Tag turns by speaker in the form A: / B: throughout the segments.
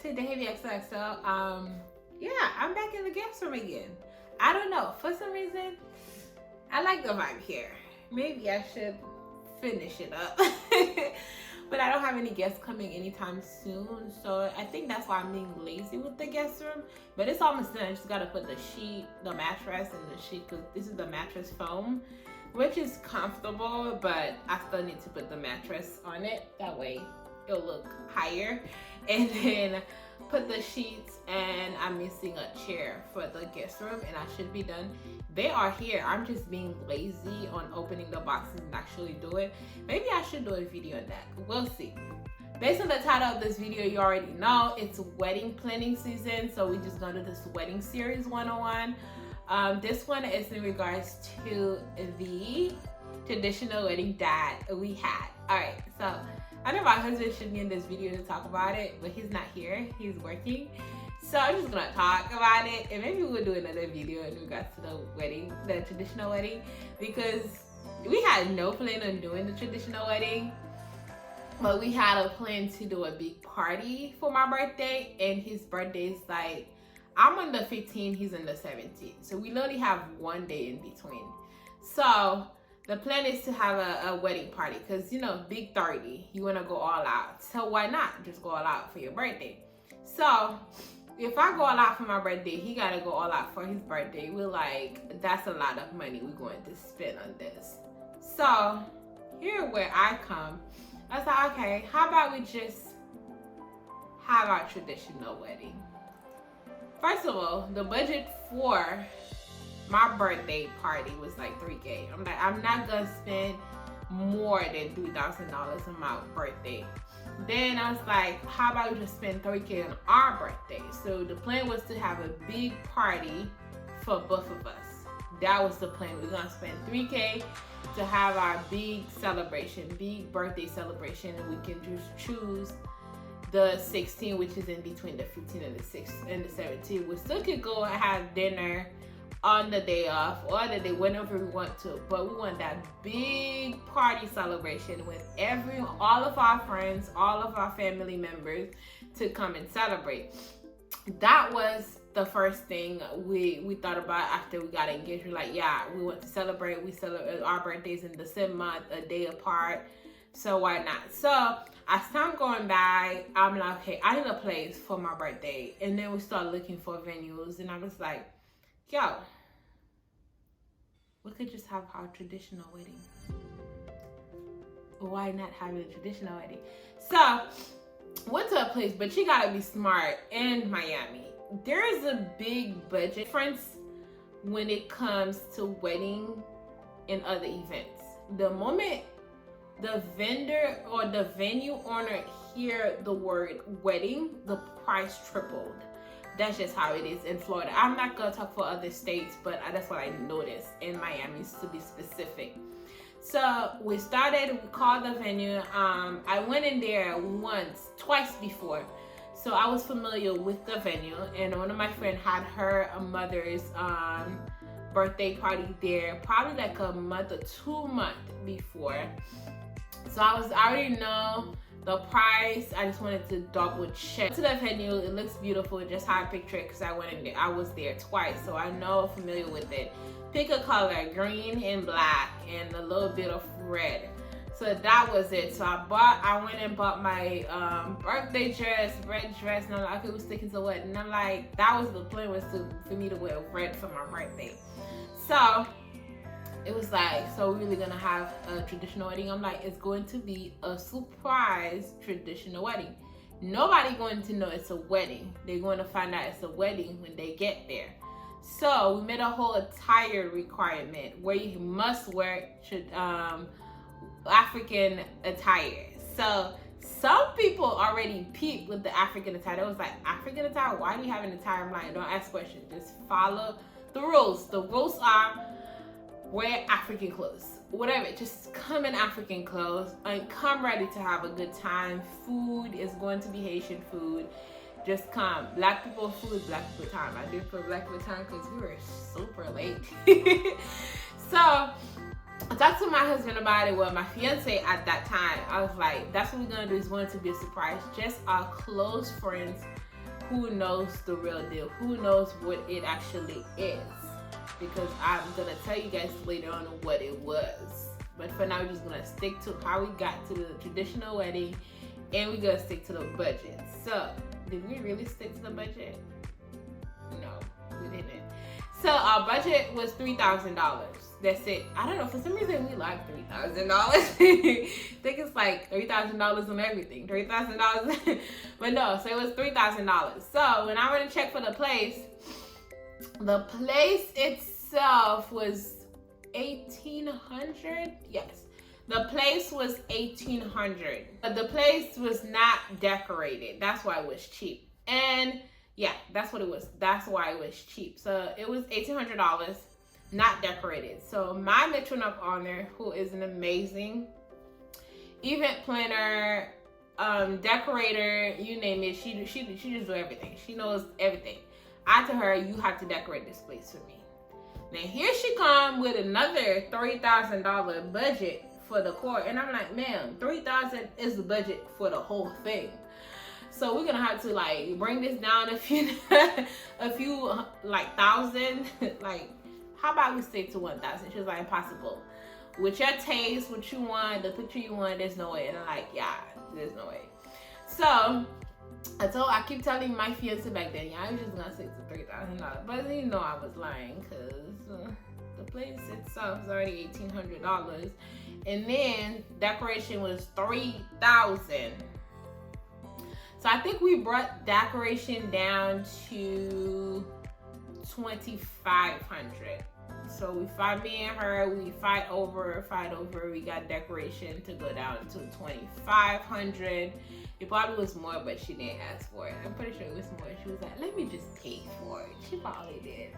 A: to Davy XOXO. Yeah, I'm back in the guest room again. I don't know, for some reason, I like the vibe here. Maybe I should finish it up. But I don't have any guests coming anytime soon, so I think that's why I'm being lazy with the guest room. But it's almost done. I just gotta put the sheet, the mattress, and the sheet, because this is the mattress foam, which is comfortable, but I still need to put the mattress on it. That way it'll look higher. And then put the sheets, and I'm missing a chair for the guest room, and I should be done. They are here. I'm just being lazy on opening the boxes and actually do it. Maybe I should do a video on that. We'll see. Based on the title of this video, you already know it's wedding planning season, so we're just gonna do this wedding series 101. This one is in regards to the traditional wedding that we had. All right, so I know my husband should be in this video to talk about it, but he's not here. He's working. So I'm just gonna talk about it, and maybe we'll do another video in regards to the wedding, the traditional wedding, because we had no plan on doing the traditional wedding, but we had a plan to do a big party for my birthday, and his birthday is like, I'm on the 15th, he's on the 17th. So we literally have one day in between. So the plan is to have a wedding party, because, you know, big 30, you want to go all out. So why not just go all out for your birthday? So if I go all out for my birthday, he got to go all out for his birthday. We're like, that's a lot of money we're going to spend on this. So here where I come, I was like, okay, how about we just have our traditional wedding? First of all, the budget for my birthday party was like $3K. I'm like, I'm not gonna spend more than $3,000 on my birthday. Then I was like, how about we just spend $3K on our birthday? So the plan was to have a big party for both of us. That was the plan. We're gonna spend $3K to have our big celebration, big birthday celebration, and we can just choose the 16, which is in between the 15 and the 6 and the 17. We still could go and have dinner on the day off or the day whenever we want to, but we want that big party celebration with all of our friends, all of our family members to come and celebrate. That was the first thing we thought about after we got engaged. We're like, yeah, we want to celebrate. We celebrate our birthdays in the same month, a day apart, so why not? So as time going by, I'm like, okay, I need a place for my birthday. And then we start looking for venues, and I was like, yo, we could just have our traditional wedding. Why not have a traditional wedding? So went to a place, but you gotta be smart. In Miami, there is a big budget difference when it comes to wedding and other events. The moment the vendor or the venue owner hear the word wedding, the price tripled. That's just how it is in Florida. I'm not gonna talk for other states, but that's what I noticed in Miami, to be specific. So we called the venue. I went in there twice before. So I was familiar with the venue, and one of my friends had her mother's birthday party there, probably like a month or 2 months before. So I already know the price. I just wanted to double check. To the venue, it looks beautiful, just how I picture it, because I went in there. I was there twice, so I know, familiar with it. Pick a color, green and black, and a little bit of red. So that was it. So I went and bought my birthday dress, red dress, and I'm like, okay, we're sticking to what? And I'm like, that was the plan, was for me to wear red for my birthday. So it was like, so we're really gonna have a traditional wedding? I'm like, it's going to be a surprise traditional wedding. Nobody going to know it's a wedding. They're going to find out it's a wedding when they get there. So we made a whole attire requirement where you must wear African attire. So some people already peeped with the African attire. It was like, African attire? Why do you have an attire? I'm like, don't ask questions. Just follow the rules. The rules are, wear African clothes, whatever, just come in African clothes and come ready to have a good time. Food is going to be Haitian food. Just come. Black people food, black people time. I did for black people time because we were super late. So I talked to my husband about it. Well, my fiance at that time, I was like, that's what we're gonna do. It's going to be a surprise. Just our close friends who knows the real deal, who knows what it actually is. Because I'm gonna tell you guys later on what it was. But for now, we're just gonna stick to how we got to the traditional wedding, and we're gonna stick to the budget. So, did we really stick to the budget? No, we didn't. So our budget was $3,000. That's it. I don't know, for some reason we like $3,000. I think it's like $3,000 on everything. $3,000. But no, so it was $3,000. So when I went to check for the place itself was $1,800. Yes. The place was $1,800. But the place was not decorated. That's why it was cheap. And yeah, that's what it was. That's why it was cheap. So it was $1,800, not decorated. So my matron of honor, who is an amazing event planner, decorator, you name it, she just do everything. She knows everything. I told her, you have to decorate this place for me. Now here she come with another $3,000 budget for the court, and I'm like, ma'am, $3,000 is the budget for the whole thing. So we're gonna have to like bring this down a few like thousand. Like, how about we stick to 1,000? She was like, impossible. With your taste, what you want, the picture you want, there's no way. And I'm like, yeah, there's no way. So I keep telling my fiance back then, yeah, I was just gonna stick to $3,000. But you know I was lying, because the place itself is already $1,800. And then decoration was $3,000. So I think we brought decoration down to $2,500. So me and her, we fight over. We got decoration to go down to $2,500. It probably was more, but she didn't ask for it. I'm pretty sure it was more. She was like, let me just pay for it. She probably did.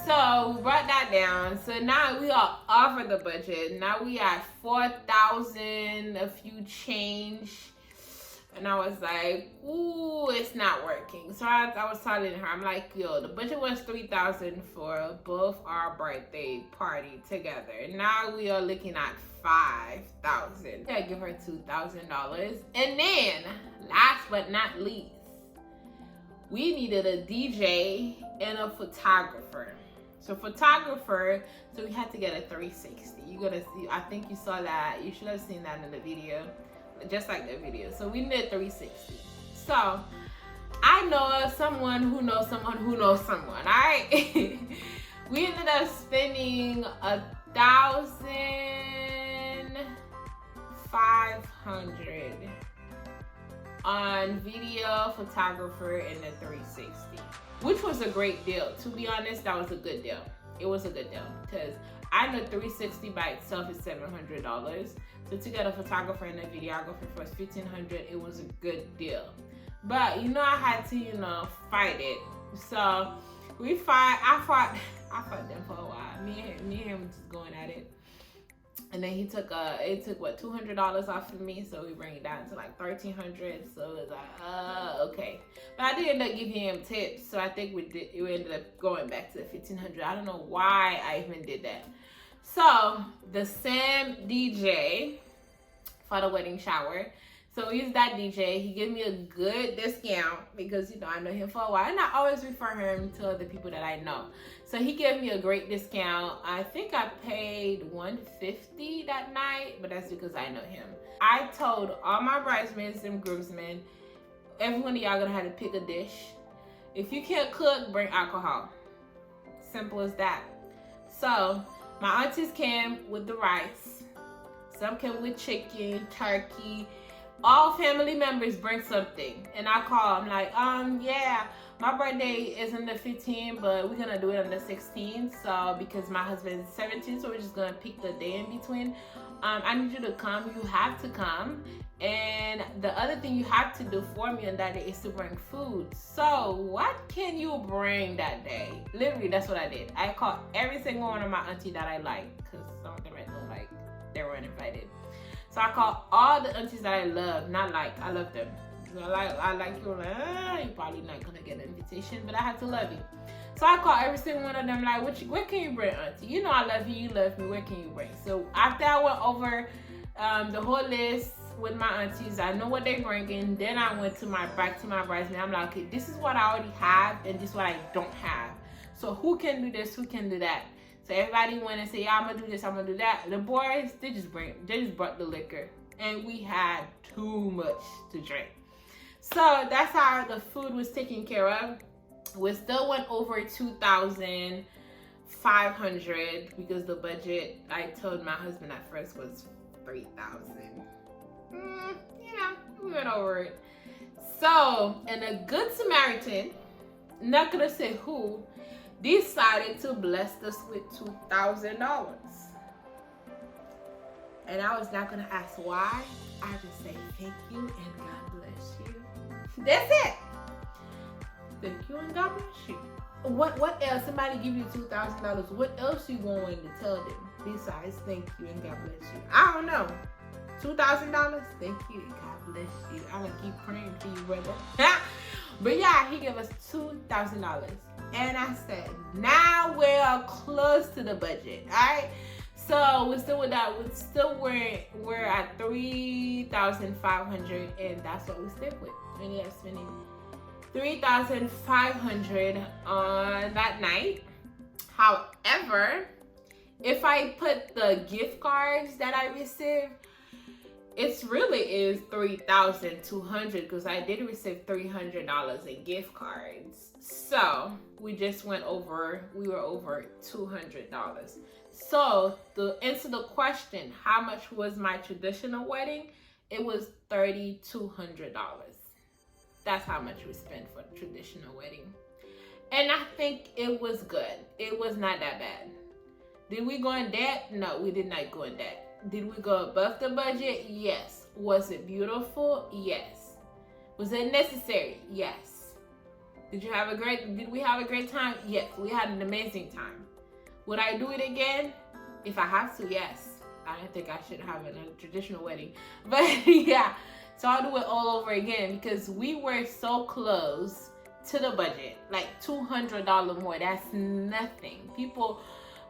A: So we brought that down. So now we are over the budget. Now we at $4,000, a few change. And I was like, ooh, it's not working. So I was telling her, I'm like, yo, the budget was $3,000 for both our birthday party together. Now we are looking at $5,000. I give her $2,000. And then, last but not least, we needed a DJ and a photographer. So so we had to get a 360. You're gonna see, I think you saw that. You should have seen that in the video. Just like the video. So we did 360. So I know someone who knows someone who knows someone. All right. We ended up spending $1,500 on video, photographer, and the 360, which was a great deal. To be honest, that was a good deal. It was a good deal because I know 360 by itself is $700. So to get a photographer and a videographer for $1,500, it was a good deal. But I had to, fight it. So I fought them for a while. Me and him just going at it. And then it took what, $200 off of me, so we bring it down to like $1,300. So it was like, okay. But I did end up giving him tips, so I think we ended up going back to the $1,500. I don't know why I even did that. So the Sam DJ for the wedding shower. So we used that DJ. He gave me a good discount because I know him for a while, and I always refer him to other people that I know. So he gave me a great discount. I think I paid $150 that night, but that's because I know him. I told all my bridesmaids and groomsmen, every one of y'all gonna have to pick a dish. If you can't cook, bring alcohol. Simple as that. So my aunties came with the rice. Some came with chicken, turkey. All family members bring something. And I call, I'm like, yeah, my birthday is on the 15th, but we're gonna do it on the 16th. So because my husband's 17, so we're just gonna pick the day in between. I need you to come. You have to come. And the other thing you have to do for me on that day is to bring food. So what can you bring that day? Literally, that's what I did. I called every single one of my auntie that I like, because some of them I don't like, they weren't invited. So I called all the aunties that I love, not like, I love them. I like you, like, you're probably not gonna get an invitation, but I have to love you. So I called every single one of them, like, what can you bring, auntie? I love you, you love me, where can you bring? So after I went over the whole list, with my aunties. I know what they're bringing. Then I went to back to my bridesmaid. I'm like, okay, this is what I already have, and this is what I don't have. So who can do this? Who can do that? So everybody went and said, yeah, I'm gonna do this, I'm gonna do that. The boys, they just brought the liquor, and we had too much to drink. So that's how the food was taken care of. We still went over 2,500 because the budget I told my husband at first was 3,000. Yeah, we went over it. So, and a good Samaritan, not gonna say who, decided to bless us with $2,000. And I was not gonna ask why. I just say thank you and God bless you. That's it. Thank you and God bless you. What else? Somebody give you $2,000. What else you going to tell them besides thank you and God bless you? I don't know. $2,000. Thank you and God bless you. I'm gonna keep praying for you, brother. But yeah, he gave us $2,000, and I said, now we're close to the budget. All right. So we're still with that. We're at 3,500, and that's what we stick with. We ended up spending 3,500 on that night. However, if I put the gift cards that I received, it really is 3,200 because I did receive $300 in gift cards. So we just went over. We were over $200. So to answer the question, how much was my traditional wedding? It was $3,200. That's how much we spent for the traditional wedding. And I think it was good. It was not that bad. Did we go in debt? No, we did not go in debt. Did we go above the budget? Yes. Was it beautiful? Yes. Was it necessary? Yes. Did we have a great time? Yes, we had an amazing time. Would I do it again? If I have to, yes. I don't think I should have a traditional wedding. But yeah, so I'll do it all over again because we were so close to the budget. Like $200 more. That's nothing. People,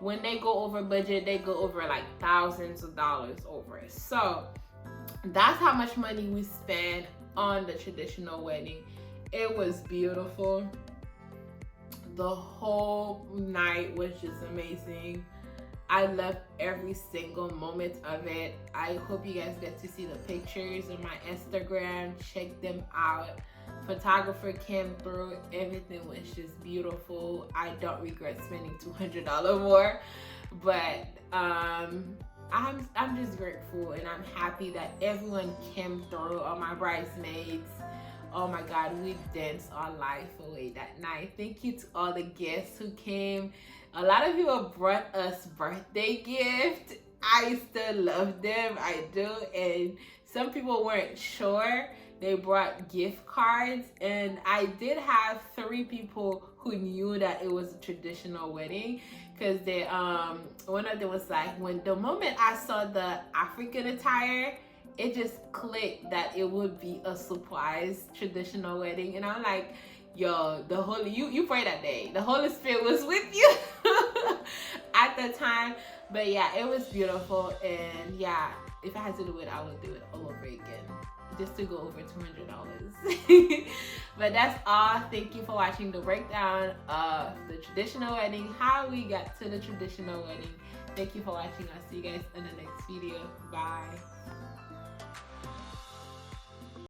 A: when they go over budget, they go over like thousands of dollars over. So that's how much money we spent on the traditional wedding. It was beautiful. The whole night was just amazing. I loved every single moment of it. I hope you guys get to see the pictures on my Instagram. Check them out. Photographer came through. Everything was just beautiful. I don't regret spending $200 more, but I'm just grateful, and I'm happy that everyone came through. All my bridesmaids. Oh my God, we danced our life away that night. Thank you to all the guests who came. A lot of people brought us birthday gifts. I still love them. I do. And some people weren't sure. They brought gift cards. And I did have 3 people who knew that it was a traditional wedding. Because they one of them was like, when the moment I saw the African attire, it just clicked that it would be a surprise traditional wedding. And I'm like, yo, you prayed that day. The Holy Spirit was with you at the time. But yeah, it was beautiful. And yeah, if I had to do it, I would do it all over again. Just to go over $200. But that's all. Thank you for watching the breakdown of the traditional wedding, how we got to the traditional wedding. Thank you for watching. I'll see you guys in the next video. Bye.